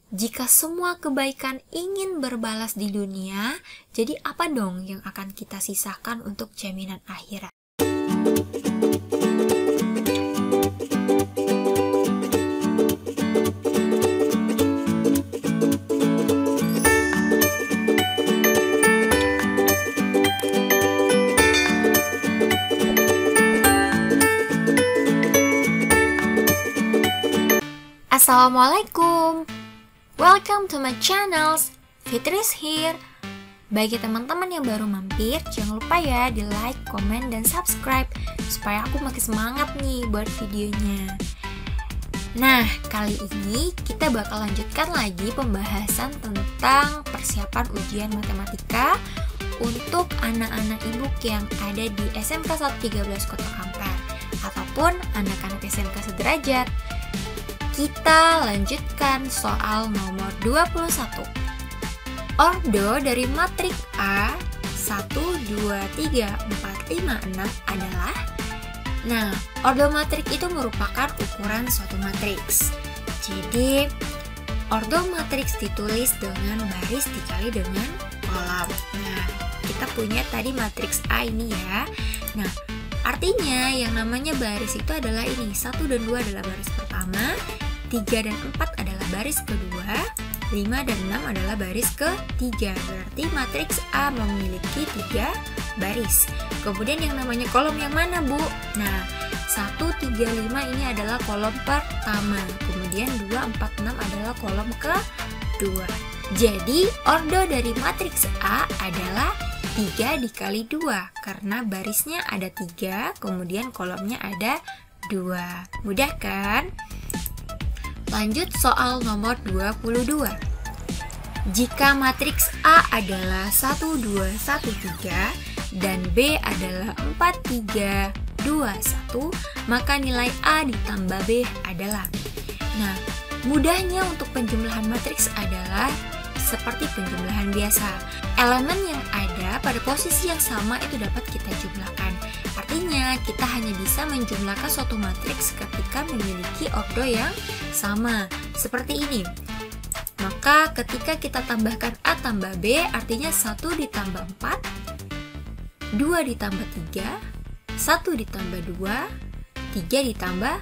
Jika semua kebaikan ingin berbalas di dunia, jadi apa dong yang akan kita sisakan untuk jaminan akhirat? Assalamualaikum, welcome to my channels, Fitris here. Bagi teman-teman yang baru mampir, jangan lupa ya di like, komen, dan subscribe supaya aku makin semangat nih buat videonya. Nah, kali ini kita bakal lanjutkan lagi pembahasan tentang persiapan ujian matematika untuk anak-anak ibu yang ada di SMK 113 Kota Kampar ataupun anak-anak SMK sederajat. Kita lanjutkan soal nomor 21. Ordo dari matriks A 1, 2, 3, 4, 5, 6 adalah. Nah, ordo matriks itu merupakan ukuran suatu matriks. Jadi, ordo matriks ditulis dengan baris dikali dengan kolom. Nah, kita punya tadi matriks A ini ya. Nah, artinya yang namanya baris itu adalah ini. 1 dan 2 adalah baris pertama, 3 dan 4 adalah baris kedua, 5 dan 6 adalah baris ketiga. Berarti matriks A memiliki 3 baris. Kemudian yang namanya kolom yang mana, Bu? Nah, 1, 3, 5 ini adalah kolom pertama. Kemudian 2, 4, 6 adalah kolom kedua. Jadi, ordo dari matriks A adalah 3 dikali 2. Karena barisnya ada 3, kemudian kolomnya ada 2. Mudah kan? Lanjut soal nomor 22. Jika matriks A adalah 1, 2, 1, 3 dan B adalah 4, 3, 2, 1, maka nilai A ditambah B adalah. Nah, mudahnya untuk penjumlahan matriks adalah seperti penjumlahan biasa. Elemen yang ada pada posisi yang sama itu dapat kita jumlahkan. Artinya, kita hanya bisa menjumlahkan suatu matriks ketika memiliki ordo yang sama. Seperti ini. Maka ketika kita tambahkan A tambah B, artinya 1 ditambah 4, 2 ditambah 3, 1 ditambah 2, 3 ditambah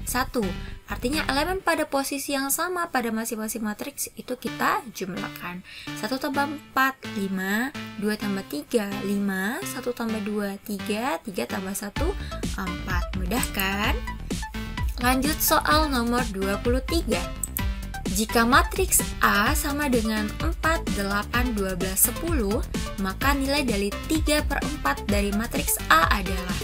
1. Artinya elemen pada posisi yang sama pada masing-masing matriks itu kita jumlahkan. 1 tambah 4, 5, 2 tambah 3, 5, 1 tambah 2, 3, 3 tambah 1, 4. Mudah kan? Lanjut soal nomor 23. Jika matriks A sama dengan 4, 8, 12, 10, maka nilai dari 3/4 dari matriks A adalah.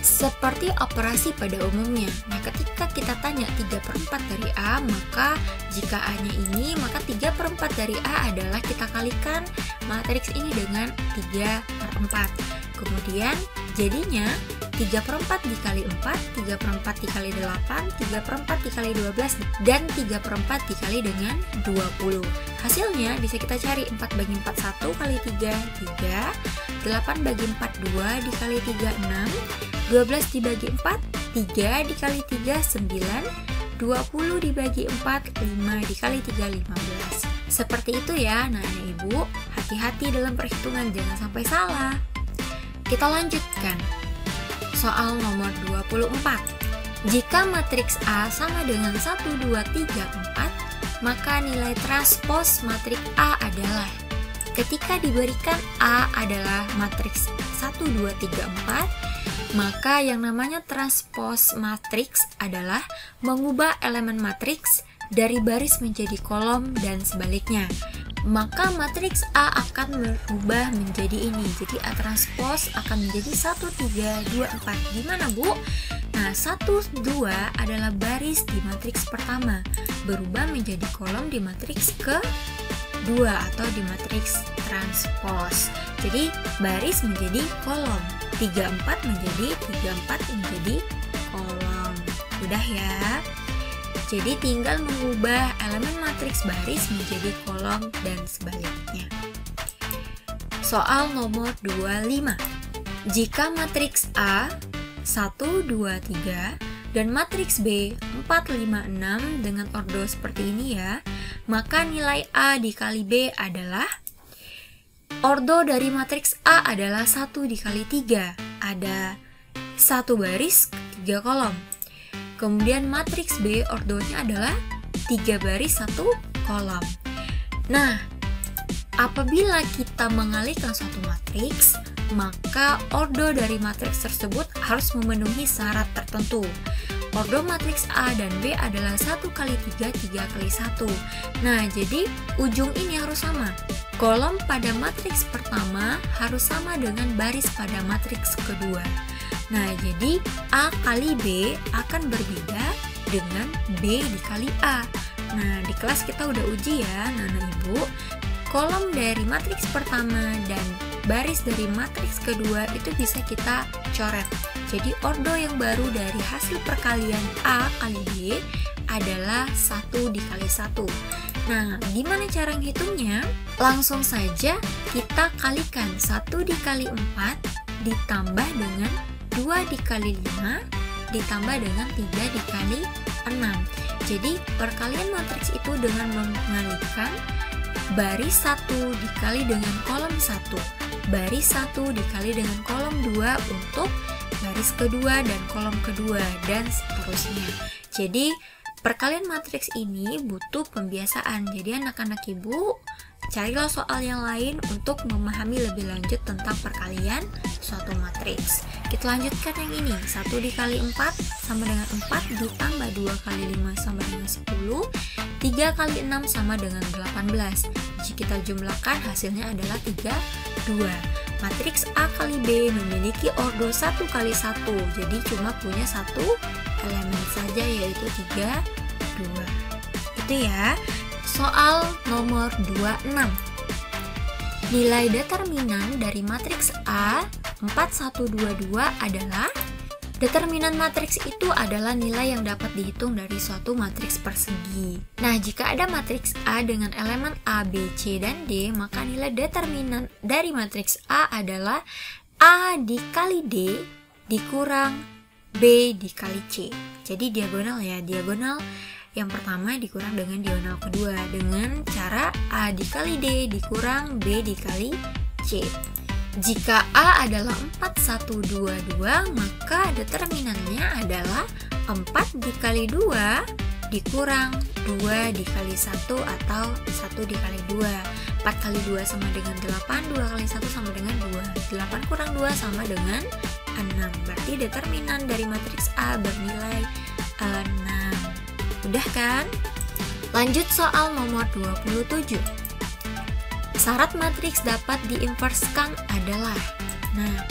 Seperti operasi pada umumnya. Nah, ketika kita tanya 3/4 dari A, maka jika A-nya ini, maka 3/4 dari A adalah kita kalikan matriks ini dengan 3/4. Kemudian jadinya 3/4 dikali 4, 3/4 dikali 8, 3/4 dikali 12, dan 3/4 dikali dengan 20. Hasilnya bisa kita cari 4 bagi 4, 1 kali 3, 3, 8 bagi 4, 2 dikali 3, 6, 12 dibagi 4, 3 dikali 3, 9, 20 dibagi 4, 5 dikali 3, 15. Seperti itu ya, nah Ibu, hati-hati dalam perhitungan, jangan sampai salah. Kita lanjutkan. Soal nomor 24. Jika matriks A sama dengan 1, 2, 3, 4, maka nilai transpos matriks A adalah. Ketika diberikan A adalah matriks 1, 2, 3, 4, maka yang namanya transpos matriks adalah mengubah elemen matriks dari baris menjadi kolom dan sebaliknya. Maka matriks A akan berubah menjadi ini. Jadi A transpos akan menjadi 1, 3, 2, 4. Gimana, Bu? Nah, 1, 2 adalah baris di matriks pertama, berubah menjadi kolom di matriks kedua atau di matriks transpos. Jadi baris menjadi kolom, 3, 4 menjadi 3, 4 menjadi kolom. Udah ya. Jadi tinggal mengubah elemen matriks baris menjadi kolom dan sebaliknya. Soal nomor 25. Jika matriks A 1, 2, 3 dan matriks B 4, 5, 6 dengan ordo seperti ini ya, maka nilai A dikali B adalah, ordo dari matriks A adalah 1 dikali 3. Ada 1 baris, 3 kolom. Kemudian matriks B ordonya adalah 3 baris, 1 kolom. Nah, apabila kita mengalihkan suatu matriks, maka ordo dari matriks tersebut harus memenuhi syarat tertentu. Ordo matriks A dan B adalah 1 kali 3, 3 kali 1. Nah, jadi ujung ini harus sama. Kolom pada matriks pertama harus sama dengan baris pada matriks kedua. Nah, jadi A kali B akan berbeda dengan B dikali A. Nah, di kelas kita udah uji ya, Nana Ibu. Kolom dari matriks pertama dan baris dari matriks kedua itu bisa kita coret. Jadi ordo yang baru dari hasil perkalian A kali B adalah 1 dikali 1. Nah, gimana cara ngitungnya? Langsung saja kita kalikan 1 dikali 4 ditambah dengan 2 dikali 5 ditambah dengan 3 dikali 6. Jadi perkalian matriks itu dengan mengalihkan baris 1 dikali dengan kolom 1, baris 1 dikali dengan kolom 2 untuk baris kedua dan kolom kedua, dan seterusnya. Jadi perkalian matriks ini butuh pembiasaan. Jadi anak-anak Ibu, carilah soal yang lain untuk memahami lebih lanjut tentang perkalian suatu matriks. Kita lanjutkan yang ini. 1 dikali 4 sama dengan 4 ditambah 2 kali 5 sama dengan 10, 3 kali 6 sama dengan 18. Jika kita jumlahkan hasilnya adalah 32. Matriks A kali B memiliki ordo 1 kali 1, jadi cuma punya satu elemen saja, yaitu 3, 2. Itu ya. Soal nomor 26. Nilai determinan dari matriks A 4122 adalah, determinan matriks itu adalah nilai yang dapat dihitung dari suatu matriks persegi. Nah, jika ada matriks A dengan elemen A, B, C, dan D, maka nilai determinan dari matriks A adalah A dikali D dikurang B dikali C. Jadi diagonal ya, diagonal yang pertama dikurang dengan diagonal kedua dengan cara A dikali D dikurang B dikali C. Jika A adalah 4122, maka determinannya adalah 4 dikali 2 dikurang 2 dikali 1 atau 1 dikali 2. 4 kali 2 sama dengan 8, 2 kali 1 sama dengan 2. 8 kurang 2 sama dengan 6. Berarti determinan dari matriks A bernilai 6. Udah kan? Lanjut soal nomor 27. Syarat matriks dapat diinverskan adalah, nah,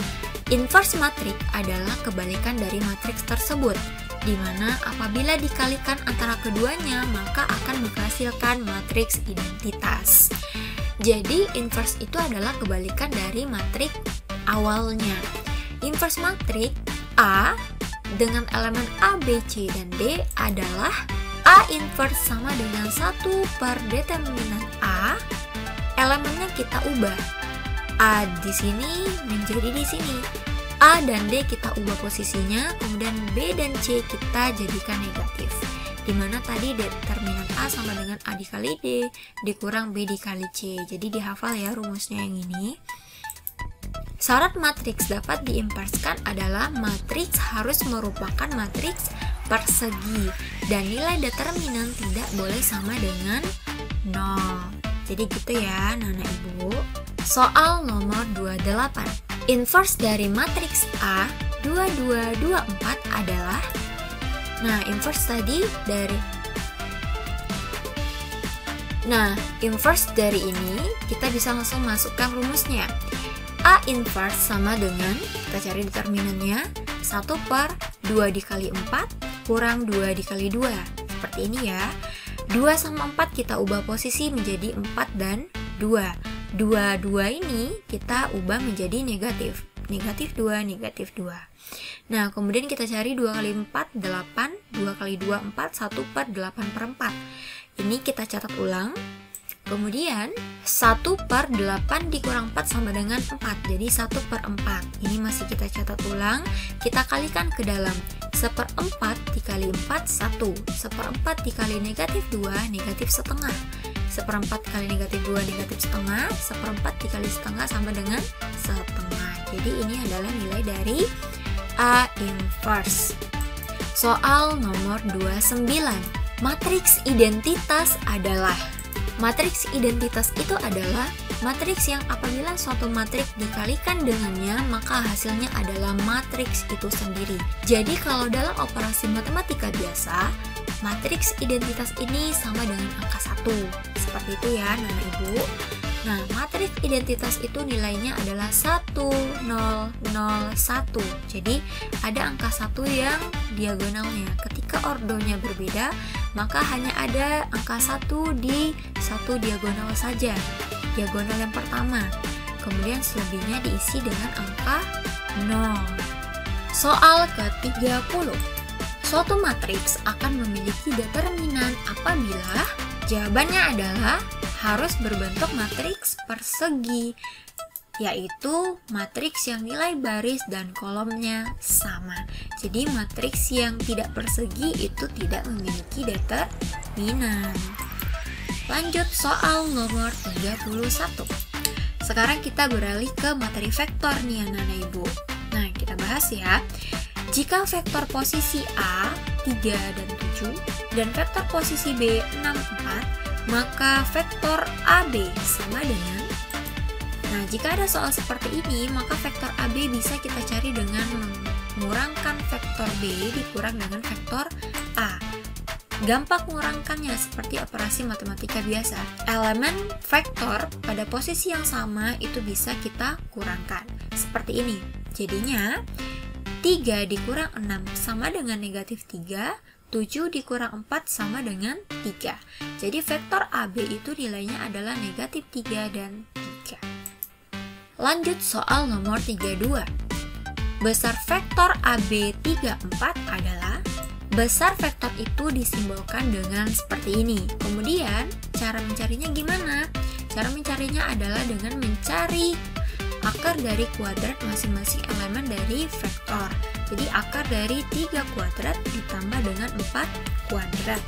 inverse matriks adalah kebalikan dari matriks tersebut, di mana apabila dikalikan antara keduanya maka akan menghasilkan matriks identitas. Jadi inverse itu adalah kebalikan dari matriks awalnya. Inverse matriks A dengan elemen A, B, C, dan D adalah A inverse sama dengan 1 per determinan A. Elemennya kita ubah. A di sini menjadi di sini. A dan D kita ubah posisinya, kemudian B dan C kita jadikan negatif. Dimana tadi determinan A sama dengan A dikali D dikurang B dikali C. Jadi dihafal ya rumusnya yang ini. Syarat matriks dapat diinverskan adalah matriks harus merupakan matriks persegi dan nilai determinan tidak boleh sama dengan 0. Jadi gitu ya, Nana Ibu. Soal nomor 28. Inverse dari matriks A 2224 adalah, nah, inverse tadi dari, nah, inverse dari ini kita bisa langsung masukkan rumusnya. A inverse sama dengan, kita cari determinannya, 1 per 2 dikali 4 kurang 2 dikali 2. Seperti ini ya. 2 sama 4 kita ubah posisi menjadi 4 dan 2. 2 ini kita ubah menjadi negatif. Negatif 2, negatif 2. Nah, kemudian kita cari 2 kali 4, 8. 2 kali 2, 4. 1 per 8 per 4. Ini kita catat ulang. Kemudian 1 per 8 dikurang 4 sama dengan 4. Jadi 1 per 4. Ini masih kita catat ulang. Kita kalikan ke dalam. 1/4 dikali 4, 1. 1/4 dikali negatif 2, negatif setengah. 1/4 kali negatif 2 negatif setengah, 1/4 dikali setengah sama dengan setengah. Jadi ini adalah nilai dari A inverse. Soal nomor 29. Matriks identitas adalah. Matriks identitas itu adalah matriks yang apabila suatu matriks dikalikan dengannya, maka hasilnya adalah matriks itu sendiri. Jadi kalau dalam operasi matematika biasa, matriks identitas ini sama dengan angka 1. Seperti itu ya, Nana Ibu. Nah, matriks identitas itu nilainya adalah 1, 0, 0, 1. Jadi ada angka 1 yang diagonalnya. Ketika ordonya berbeda, maka hanya ada angka 1 di satu diagonal saja, diagonal yang pertama. Kemudian selebihnya diisi dengan angka 0. Soal ke-30. Suatu matriks akan memiliki determinan apabila jawabannya adalah harus berbentuk matriks persegi, yaitu matriks yang nilai baris dan kolomnya sama. Jadi matriks yang tidak persegi itu tidak memiliki determinan. Lanjut soal nomor 31. Sekarang kita beralih ke materi vektor nih anak-anak Ibu. Nah, kita bahas ya. Jika vektor posisi A 3 dan 7 dan vektor posisi B 6, 4, maka vektor AB sama dengan. Nah, jika ada soal seperti ini, maka vektor AB bisa kita cari dengan mengurangkan vektor B dikurang dengan vektor A. Gampang mengurangkannya seperti operasi matematika biasa. Elemen vektor pada posisi yang sama itu bisa kita kurangkan. Seperti ini. Jadinya 3 dikurang 6 sama dengan negatif 3, 7 dikurang 4 sama dengan 3. Jadi vektor AB itu nilainya adalah negatif 3 dan 3. Lanjut soal nomor 32. Besar vektor AB 3, 4 adalah. Besar vektor itu disimbolkan dengan seperti ini. Kemudian cara mencarinya gimana? Cara mencarinya adalah dengan mencari akar dari kuadrat masing-masing elemen dari vektor. Jadi akar dari 3 kuadrat ditambah dengan 4 kuadrat.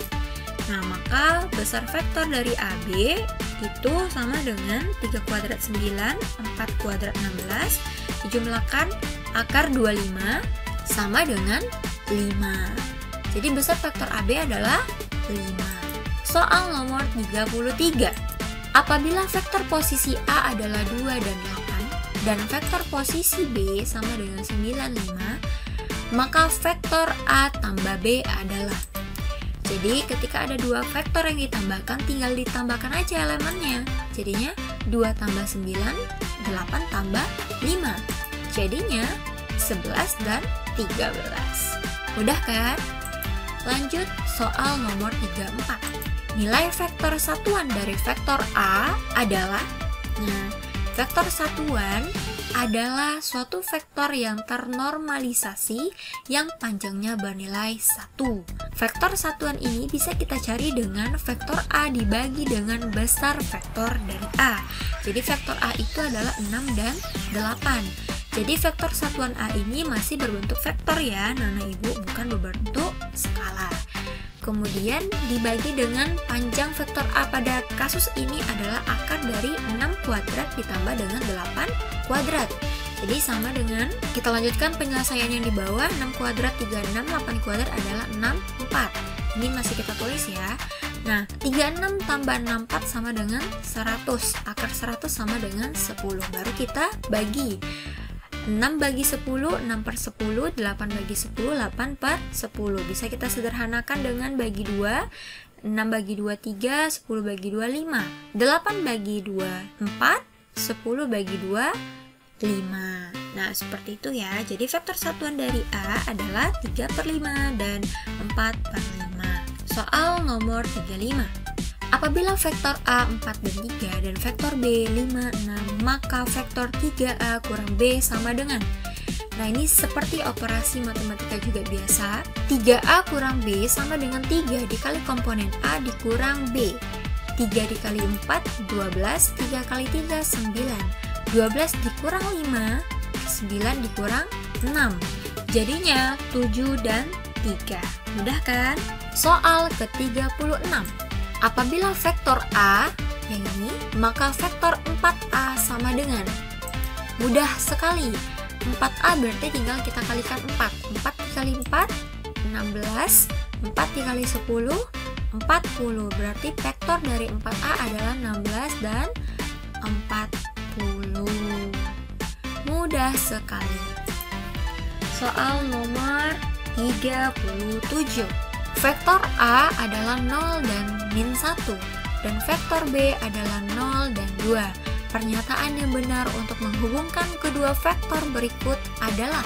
Nah, maka besar vektor dari AB itu sama dengan 3 kuadrat 9, 4 kuadrat 16, dijumlahkan akar 25 sama dengan 5. Jadi besar vektor AB adalah 5. Soal nomor 33. Apabila vektor posisi A adalah 2 dan 8 dan vektor posisi B sama dengan 9, 5, maka vektor A tambah B adalah. Jadi ketika ada dua vektor yang ditambahkan, tinggal ditambahkan aja elemennya. Jadinya 2 tambah 9, 8 tambah 5. Jadinya 11 dan 13. Mudah kan? Lanjut soal nomor 34. Nilai vektor satuan dari vektor A adalah. Nah, vektor satuan adalah suatu vektor yang ternormalisasi yang panjangnya bernilai 1. Vektor satuan ini bisa kita cari dengan vektor A dibagi dengan besar vektor dari A. Jadi vektor A itu adalah 6 dan 8. Jadi vektor satuan A ini masih berbentuk vektor ya, Nana Ibu, bukan berbentuk skala. Kemudian dibagi dengan panjang vektor A pada kasus ini adalah akar dari 6 kuadrat ditambah dengan 8 kuadrat. Jadi sama dengan, kita lanjutkan penyelesaian yang di bawah, 6 kuadrat 36, 8 kuadrat adalah 64. Ini masih kita tulis ya. Nah, 36 tambah 64 sama dengan 100. Akar 100 sama dengan 10. Baru kita bagi. 6 bagi 10, 6 per 10, 8 bagi 10, 8 per 10. Bisa kita sederhanakan dengan bagi 2, 6 bagi 2, 3, 10 bagi 2, 5. 8 bagi 2, 4, 10 bagi 2, 5. Nah, seperti itu ya. Jadi vektor satuan dari A adalah 3 per 5 dan 4 per 5. Soal nomor 35. Apabila vektor A 4 dan 3 dan vektor B 5, 6, maka vektor 3A kurang B sama dengan. Nah, ini seperti operasi matematika juga biasa. 3A kurang B sama dengan 3 dikali komponen A dikurang B. 3 dikali 4, 12, 3 kali 3, 9. 12 dikurang 5, 9 dikurang 6. Jadinya 7 dan 3. Mudah kan? Soal ke-36. Apabila vektor A yang ini, maka vektor 4A sama dengan, mudah sekali, 4A berarti tinggal kita kalikan 4. 4 dikali 4, 16, 4 dikali 10, 40. Berarti vektor dari 4A adalah 16 dan 40. Mudah sekali. Soal nomor 37. Vektor A adalah 0 dan min 1, dan vektor B adalah 0 dan 2. Pernyataan yang benar untuk menghubungkan kedua vektor berikut adalah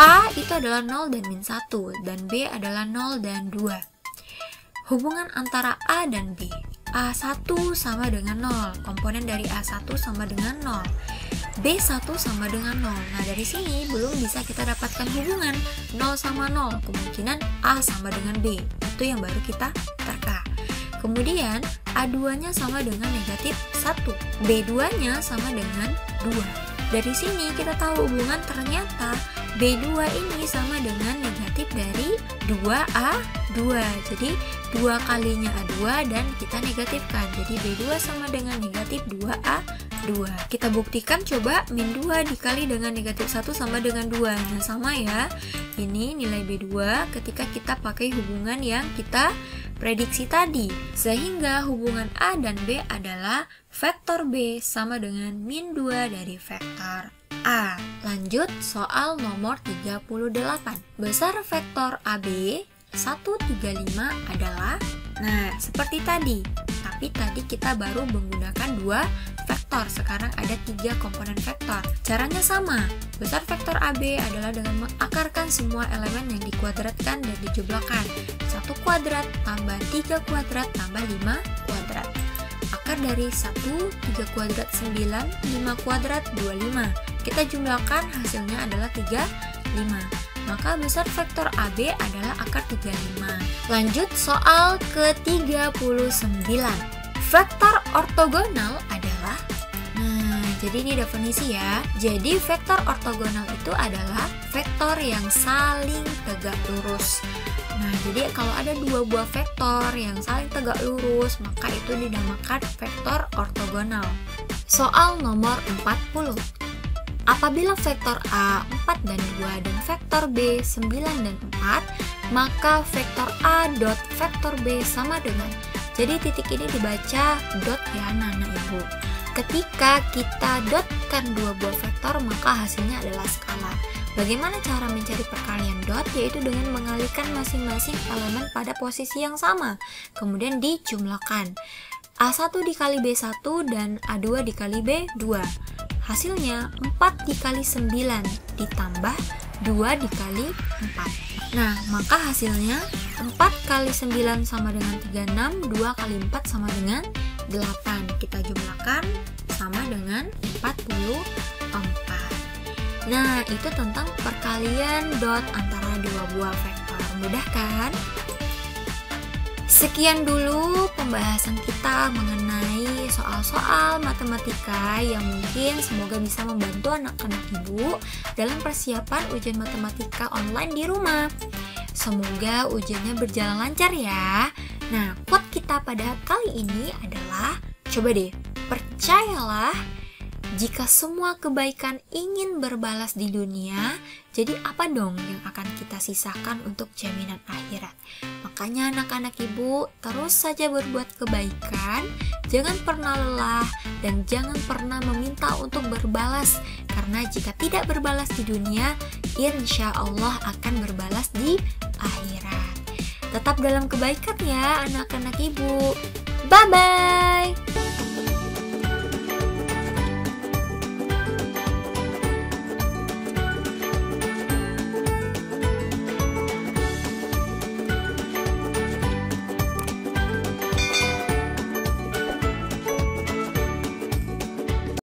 A itu adalah 0 dan min 1, dan B adalah 0 dan 2. Hubungan antara A dan B. A1 sama dengan 0, komponen dari A1 sama dengan 0. B1 sama dengan 0. Nah, dari sini belum bisa kita dapatkan hubungan 0 sama 0. Kemungkinan A sama dengan B. Itu yang baru kita terka. Kemudian A2-nya sama dengan negatif 1. B2-nya sama dengan 2. Dari sini kita tahu hubungan ternyata B2 ini sama dengan negatif dari 2A2. Jadi 2 kalinya A2 dan kita negatifkan. Jadi B2 sama dengan negatif 2A2. Kita buktikan coba, min 2 dikali dengan negatif 1 sama dengan 2. Nah, sama ya. Ini nilai B2 ketika kita pakai hubungan yang kita prediksi tadi. Sehingga hubungan A dan B adalah vektor B sama dengan min 2 dari vektor A. Lanjut soal nomor 38. Besar vektor AB 135 adalah, nah seperti tadi, tapi tadi kita baru menggunakan 2 vektor, sekarang ada 3 komponen vektor. Caranya sama, besar vektor AB adalah dengan mengakarkan semua elemen yang dikuadratkan dan dijumlahkan. 1 kuadrat tambah 3 kuadrat tambah 5 kuadrat. Akar dari 1, 3 kuadrat 9, 5 kuadrat 25. Kita jumlahkan, hasilnya adalah 35. Maka besar vektor AB adalah akar 35. Lanjut soal ke-39. Vektor ortogonal adalah, nah jadi ini definisi ya. Jadi vektor ortogonal itu adalah vektor yang saling tegak lurus. Nah, jadi kalau ada 2 buah vektor yang saling tegak lurus, maka itu dinamakan vektor ortogonal. Soal nomor 40. Apabila vektor A 4 dan 2 dan vektor B 9 dan 4, maka vektor A dot vektor B sama dengan, jadi titik ini dibaca dot ya anak-anak ibu. Ketika kita dotkan 2 buah vektor, maka hasilnya adalah skala. Bagaimana cara mencari perkalian dot? Yaitu dengan mengalihkan masing-masing elemen pada posisi yang sama, kemudian dijumlahkan. A1 dikali B1 dan A2 dikali B2. Hasilnya 4 dikali 9 ditambah 2 dikali 4. Nah, maka hasilnya 4 kali 9 sama dengan 36, 2 kali 4 sama dengan 8. Kita jumlahkan sama dengan 44. Nah, itu tentang perkalian dot antara 2 buah vektor. Mudah kan? Sekian dulu pembahasan kita mengenai soal-soal matematika yang mungkin semoga bisa membantu anak-anak ibu dalam persiapan ujian matematika online di rumah. Semoga ujiannya berjalan lancar ya. Nah, quote kita pada kali ini adalah, coba deh, percayalah, jika semua kebaikan ingin berbalas di dunia, jadi apa dong yang akan kita sisakan untuk jaminan akhirat? Makanya anak-anak ibu terus saja berbuat kebaikan, jangan pernah lelah, dan jangan pernah meminta untuk berbalas. Karena jika tidak berbalas di dunia, insya Allah akan berbalas di akhirat. Tetap dalam kebaikan ya anak-anak ibu. Bye-bye!